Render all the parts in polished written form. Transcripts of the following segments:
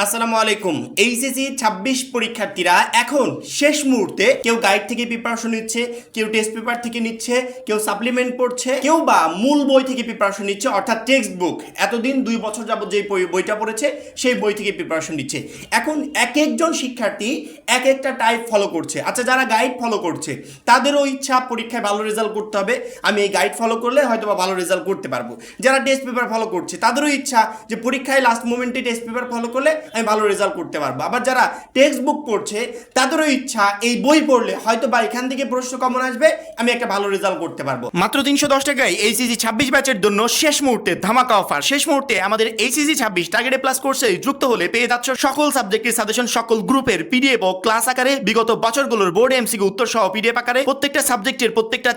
আসসালামু আলাইকুম। এইচএসসি ২৬ পরীক্ষার্থীরা এখন শেষ মুহূর্তে কেউ গাইড থেকে প্রিপারেশন নিচ্ছে, কেউ টেস্ট পেপার থেকে নিচ্ছে, কেউ সাপ্লিমেন্ট পড়ছে, কেউ বা মূল বই থেকে প্রিপারেশন নিচ্ছে, অর্থাৎ টেক্সট বুক। এতদিন ২ বছর যাবত যে বইটা পড়েছে সেই বই থেকে প্রিপারেশন নিচ্ছে। এখন এক একজন শিক্ষার্থী এক একটা টাইপ ফলো করছে। আচ্ছা, যারা গাইড ফলো করছে তাদেরও ইচ্ছা পরীক্ষায় ভালো রেজাল্ট করতে হবে, আমি এই গাইড ফলো করলে হয়তো বা ভালো রেজাল্ট করতে পারবো। যারা টেস্ট পেপার ফলো করছে তাদেরও ইচ্ছা যে পরীক্ষায় লাস্ট মোমেন্টে টেস্ট পেপার ফলো করলে আমি ভালো রেজাল্ট করতে পারবো। আবার যারা টেক্সট বুক পড়ছে তাদেরও ইচ্ছা এই বই পড়লে হয়তো বা এখান থেকে প্রশ্ন কমন আসবে, আমি একটা ভালো রেজাল্ট করতে পারবো। মাত্র ৩১০ টাকায় এইচএসসি ২৬ ব্যাচের জন্য শেষ মুহূর্তে ধামাকা অফার। শেষ মুহূর্তে আমাদের এইচএসসি ২৬ টার্গেট প্লাস কোর্সে যুক্ত হলে পেয়ে যাচ্ছ সকল সাবজেক্টের সাজেশন, সকল গ্রুপের পিডিএফ ও ক্লাস আকারে, বিগত বছরগুলোর বোর্ড এমসিকিউ উত্তর সহ পিডিএফ আকারে, প্রত্যেকটা সাবজেক্টের প্রত্যেকটা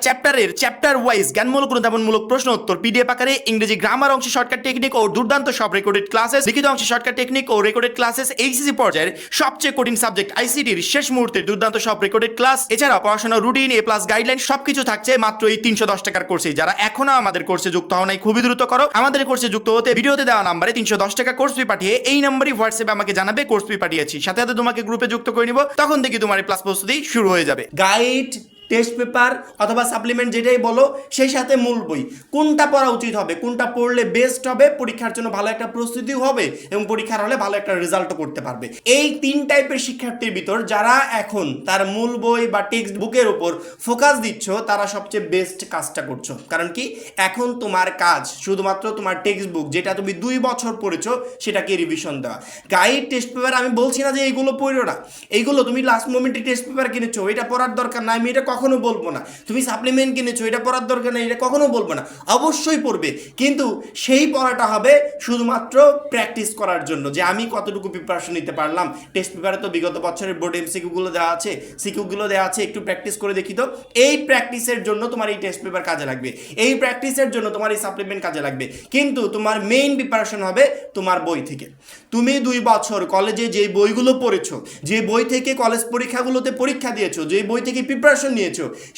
চ্যাপ্টার ওয়াইজ জ্ঞানমূলক অনুধাবনমূলক প্রশ্ন উত্তর পিডিএফ আকারে, ইংরেজি গ্রামার অংশে শর্টকাট টেকনিক ও দুর্দান্ত সব রেকর্ডেড ক্লাসেস, লিখিত অংশে শর্টকাট টেকনিক ও রেকর্ডেড ক্লাসেস, এইচএসসি পর্যায়ের সবচেয়ে কঠিন সাবজেক্ট আইসিটির শেষ মুহূর্তে দুর্দান্ত সব রেকর্ডেড ক্লাস, এছাড়া পড়াশোনা রুটিন, এ প্লাস গাইডলাইন সবকিছু থাকছে মাত্র এই ৩১০ টাকার কোর্সে। যারা এখনো আমাদের কোর্সে যুক্ত হও নাই, খুবই দ্রুত করো। আমাদের কোর্সে যুক্ত হতে ভিডিওতে দেওয়া নাম্বারে ৩১০ টাকা কোর্স ফি পাঠিয়ে এই নাম্বারই হোয়াটসঅ্যাপে আমাকে জানাবে কোর্স ফি পাঠিয়েছি, সাথে সাথে তোমাকে গ্রুপে যুক্ত করে নিব। তখন থেকে তোমার ক্লাস প্রস্তুতি শুরু হয়ে যাবে। গাইড, টেস্ট পেপার অথবা সাপ্লিমেন্ট যেটাই বলো, সেই সাথে মূল বই, কোনটা পড়া উচিত হবে, কোনটা পড়লে বেস্ট হবে, পরীক্ষার জন্য ভালো একটা প্রস্তুতি হবে এবং পরীক্ষার হলে ভালো একটা রেজাল্টও করতে পারবে। এই তিন টাইপের শিক্ষার্থীর ভিতর যারা এখন তার মূল বই বা টেক্সট বুকের উপর ফোকাস দিচ্ছ, তারা সবচেয়ে বেস্ট কাজটা করছো। কারণ কি, এখন তোমার কাজ শুধুমাত্র তোমার টেক্সট বুক যেটা তুমি ২ বছর পড়েছো সেটাকে রিভিশন দেওয়া। গাইড, টেস্ট পেপার আমি বলছি না যে এইগুলো পড়ো না, এইগুলো তুমি লাস্ট মোমেন্টে টেস্ট পেপার কিনেছো, এটা পড়ার দরকার না, আমি এটা কখনো বলবো না। তুমি সাপ্লিমেন্ট কিনেছো, এটা পড়ার দরকার নেই, এটা কখনো বলবো না, অবশ্যই পড়বে। কিন্তু সেই পড়াটা হবে শুধুমাত্র প্র্যাকটিস করার জন্য, যে আমি কতটুকু প্রিপারেশন নিতে পারলাম। টেস্ট পেপারে তো বিগত বছরের বোর্ড এমসিকিউগুলো দেওয়া আছে, সিকিউগুলো দেওয়া আছে, একটু প্র্যাকটিস করে দেখি তো। এই প্র্যাকটিসের জন্য তোমার এই টেস্ট পেপার কাজে লাগবে, এই প্র্যাকটিসের জন্য তোমার এই সাপ্লিমেন্ট কাজে লাগবে। কিন্তু তোমার মেইন প্রিপারেশন হবে তোমার বই থেকে। তুমি ২ বছর কলেজে যে বইগুলো পড়েছো, যে বই থেকে কলেজ পরীক্ষাগুলোতে পরীক্ষা দিয়েছো, যে বই থেকে প্রিপারেশন নিয়েছো,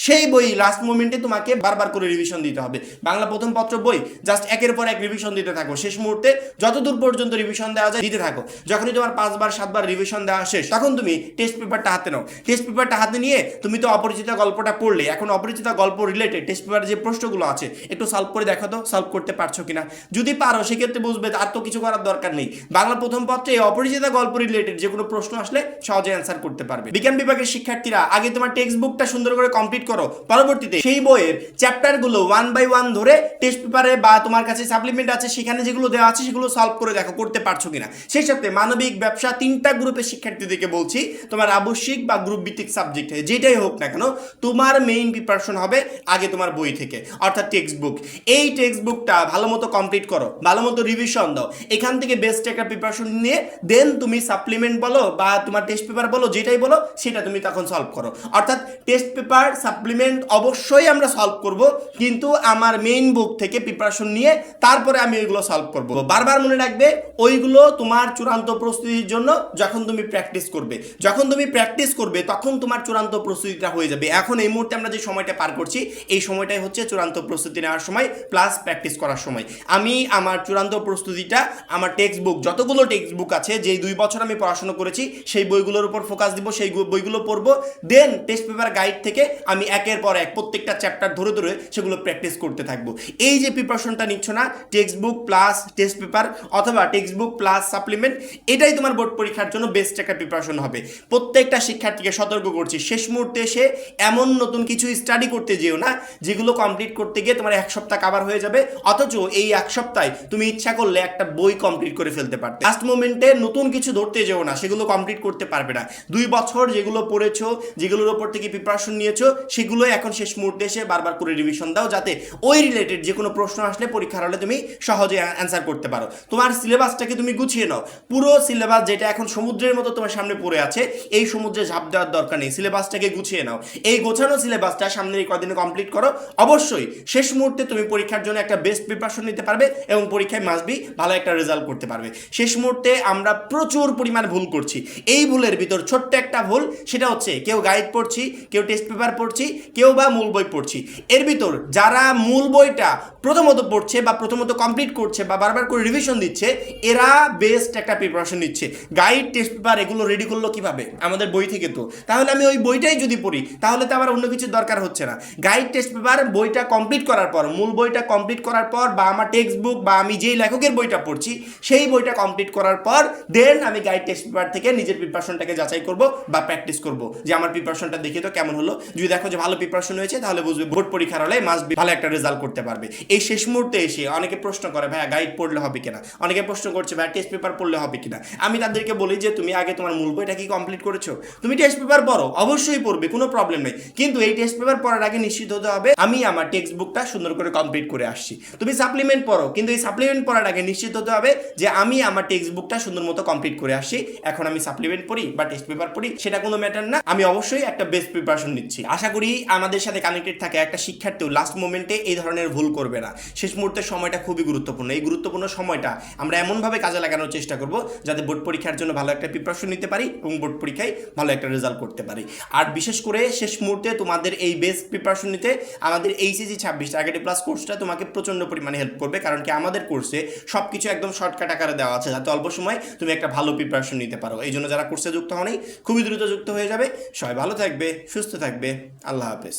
সেই বই লাস্ট মোমেন্টে তোমাকে বারবার করে রিভিশন দিতে হবে। বাংলা প্রথম পত্র বই জাস্ট একের পর এক রিভিশন দিতে থাকো, শেষ মুহূর্তে যতদূর পর্যন্ত রিভিশন দেওয়া যায় দিতে থাকো। যখনই তোমার ৫ বার ৭ বার রিভিশন দেওয়া শেষ, তখন তুমি টেস্ট পেপারটা হাতে নাও। টেস্ট পেপারটা হাতে নিয়ে তুমি তো অপরিচিত গল্পটা পড়লে, এখন অপরিচিত গল্প রিলেটেড টেস্ট পেপারে যে প্রশ্নগুলো আছে একটু সলভ করে দেখো তো, সলভ করতে পারছো কিনা। যদি পারো সেক্ষেত্রে বুঝবে আর তো কিছু করার দরকার নেই। বাংলা প্রথম পত্রে অপরিচিত গল্প রিলেটেড যে কোনো প্রশ্ন আসলে সহজে অ্যান্সার করতে পারবে। বিজ্ঞান বিভাগের শিক্ষার্থীরা আগে তোমার টেক্সট বুকটা সুন্দর করে কমপ্লিট করো, পরবর্তীতে সেই বইয়ের চ্যাপ্টারগুলো 1 বাই 1 ধরে টেস্ট পেপারে বা তোমার কাছে সাপ্লিমেন্ট আছে সেখানে যেগুলো দেওয়া আছে সেগুলো সলভ করে দেখো করতে পারছো কিনা। সেই সাথে মানবিক, ব্যবসা, ৩টা গ্রুপের শিক্ষার্থীদেরকে বলছি, তোমার আবশ্যিক বা গ্রুপ ভিত্তিক সাবজেক্ট যেটাই হোক না কেন, তোমার মেইন প্রিপারেশন হবে আগে তোমার বই থেকে, অর্থাৎ টেক্সট বুক। এই টেক্সট বুকটা ভালো মতো কমপ্লিট করো, ভালো মতো রিভিশন দাও, এখান থেকে বেস্ট একটা প্রিপারেশন নিয়ে দেন তুমি সাপ্লিমেন্ট বলো বা তোমার টেস্ট পেপার বলো, যেটাই বলো সেটা তুমি তখন সলভ করো। অর্থাৎ টেস্ট পেপার, সাপ্লিমেন্ট অবশ্যই আমরা সলভ করব, কিন্তু আমার মেইন বুক থেকে প্রিপারেশন নিয়ে তারপরে আমি ওইগুলো সলভ করব। বারবার মনে রাখবে, ওইগুলো তোমার চূড়ান্ত প্রস্তুতির জন্য। যখন তুমি প্র্যাকটিস করবে তখন তোমার চূড়ান্ত প্রস্তুতিটা হয়ে যাবে। এখন এই মুহূর্তে আমরা যে সময়টা পার করছি, এই সময়টাই হচ্ছে চূড়ান্ত প্রস্তুতি নেওয়ার সময় প্লাস প্র্যাকটিস করার সময়। আমি আমার চূড়ান্ত প্রস্তুতিটা আমার টেক্সট বুক, যতগুলো টেক্সট বুক আছে যেই ২ বছর আমি পড়াশোনা করেছি সেই বইগুলোর উপর ফোকাস দিব, সেই বইগুলো পড়বো। দেন টেস্ট পেপার গাইড থেকে আমি একের পর এক প্রত্যেকটা চ্যাপ্টার ধরে ধরে সেগুলো প্র্যাকটিস করতে থাকবো। এই যে প্রিপারেশনটা নিচ্ছ না, text book plus test paper অথবা টেক্সট বুক প্লাস সাপ্লিমেন্ট, এটাই তোমার বোর্ড পরীক্ষার জন্য বেস্ট একটা প্রিপারেশন হবে। প্রত্যেকটা শিক্ষার্থীকে সতর্ক করছি, শেষ মুহূর্তে এসে এমন নতুন কিছু স্টাডি করতে যেও না যেগুলো কমপ্লিট করতে গিয়ে তোমার ১ সপ্তাহ কাভার হয়ে যাবে, অথচ এই ১ সপ্তাহে তুমি ইচ্ছা করলে একটা বই কমপ্লিট করে ফেলতে পারতে। লাস্ট মোমেন্টে নতুন কিছু ধরতে যেও না, সেগুলো কমপ্লিট করতে পারবে না। ২ বছর যেগুলো পড়েছো, যেগুলোর উপর থেকে প্রিপারেশন নিয়েছো, সেগুলো এখন শেষ মুহূর্তে এসে বারবার করে রিভিশন দাও, যাতে ওই রিলেটেড যে কোনো প্রশ্ন আসলে পরীক্ষার হলে তুমি সহজে অ্যান্সার করতে পারো। তোমার সিলেবাসটাকে তুমি গুছিয়ে নাও। পুরো সিলেবাস যেটা এখন সমুদ্রের মতো তোমার সামনে পড়ে আছে, এই সমুদ্রে ঝাঁপ দেওয়ার দরকার নেই, সিলেবাসটাকে গুছিয়ে নাও। এই গোছানো সিলেবাসটা সামনের এই কদিনে কমপ্লিট করো, অবশ্যই শেষ মুহূর্তে তুমি পরীক্ষার জন্য একটা বেস্ট প্রিপারেশন নিতে পারবে এবং পরীক্ষায় মাসবি ভালো একটা রেজাল্ট করতে পারবে। শেষ মুহূর্তে আমরা প্রচুর পরিমাণ ভুল করছি। এই ভুলের ভিতর ছোট্ট একটা ভুল, সেটা হচ্ছে কেউ গাইড পড়ছি, কেউ টেস্ট পেপার পড়ছি, কেউ বা মূল বই পড়ছি। এর ভিতর যারা মূল বইটা প্রথমত পড়ছে বা প্রথমত কমপ্লিট করছে বা বারবার করে রিভিশন দিচ্ছে, এরা বেস্ট একটা প্রিপারেশন নিচ্ছে। গাইড, টেস্ট পেপার এগুলো রেডি করলো কিভাবে? আমাদের বই থেকে। তো তাহলে আমি ওই বইটাই যদি পড়ি তাহলে তো আমার অন্য কিছু দরকার হচ্ছে না। গাইড, টেস্ট পেপার বইটা কমপ্লিট করার পর, মূল বইটা কমপ্লিট করার পর, বা আমার টেক্সট বুক বা আমি যেই লেখকের বইটা পড়ছি সেই বইটা কমপ্লিট করার পর দেন আমি গাইড, টেস্ট পেপার থেকে নিজের প্রিপারেশনটাকে যাচাই করব বা প্র্যাকটিস করব যে আমার প্রিপারেশনটা দেখে তো কেমন হলো। যদি দেখো যে ভালো প্রিপারেশন হয়েছে তাহলে বুঝবে বোর্ড পরীক্ষার হলে মাস্ট বি ভালো একটা রেজাল্ট করতে পারবে। এই শেষ মুহূর্তে এসে অনেকে প্রশ্ন করে ভাইয়া গাইড পড়লে হবে কিনা, অনেকে প্রশ্ন করছে ভাইয়া টেস্ট পেপার পড়লে হবে কিনা। আমি তাদেরকে বলি যে তুমি আগে তোমার মূল বইটা কি কমপ্লিট করেছো? তুমি টেস্ট পেপার পড়ো, অবশ্যই পড়বে, কোনো প্রবলেম নেই, কিন্তু এই টেস্ট পেপার পড়ার আগে নিশ্চিত হতে হবে আমি আমার টেক্সট বুকটা সুন্দর করে কমপ্লিট করে আসছি। তুমি সাপ্লিমেন্ট পড়ো, কিন্তু এই সাপ্লিমেন্ট পড়ার আগে নিশ্চিত হতে হবে যে আমি আমার টেক্সট বুকটা সুন্দর মতো কমপ্লিট করে আসছি। এখন আমি সাপ্লিমেন্ট পড়ি বা টেস্ট পেপার পড়ি সেটা কোনো ম্যাটার না, আমি অবশ্যই একটা বেস্ট প্রিপারেশন নিচ্ছি। আশা করি আমাদের সাথে কানেক্টেড থাকে একটা শিক্ষার্থীও লাস্ট মোমেন্টে এই ধরনের ভুল করবে না। শেষ মুহূর্তের সময়টা খুবই গুরুত্বপূর্ণ। এই গুরুত্বপূর্ণ সময়টা আমরা এমনভাবে কাজে লাগানোর চেষ্টা করব যাতে বোর্ড পরীক্ষার জন্য ভালো একটা প্রিপারেশন নিতে পারি এবং বোর্ড পরীক্ষায় ভালো একটা রেজাল্ট করতে পারি। আর বিশেষ করে শেষ মুহূর্তে তোমাদের এই বেস্ট প্রিপারেশন নিতে আমাদের এইচএসসি 26 টার্গেটেড প্লাস কোর্সটা তোমাকে প্রচণ্ড পরিমাণে হেল্প করবে। কারণ কি আমাদের কোর্সে সব কিছু একদম শর্টকাট আকারে দেওয়া আছে যাতে অল্প সময় তুমি একটা ভালো প্রিপারেশন নিতে পারো। এই জন্য যারা কোর্সে যুক্ত হওনি খুবই দ্রুত যুক্ত হয়ে যাবে। সবাই ভালো থাকবে, সুস্থ থাকবে, আল্লাহ হাফেজ।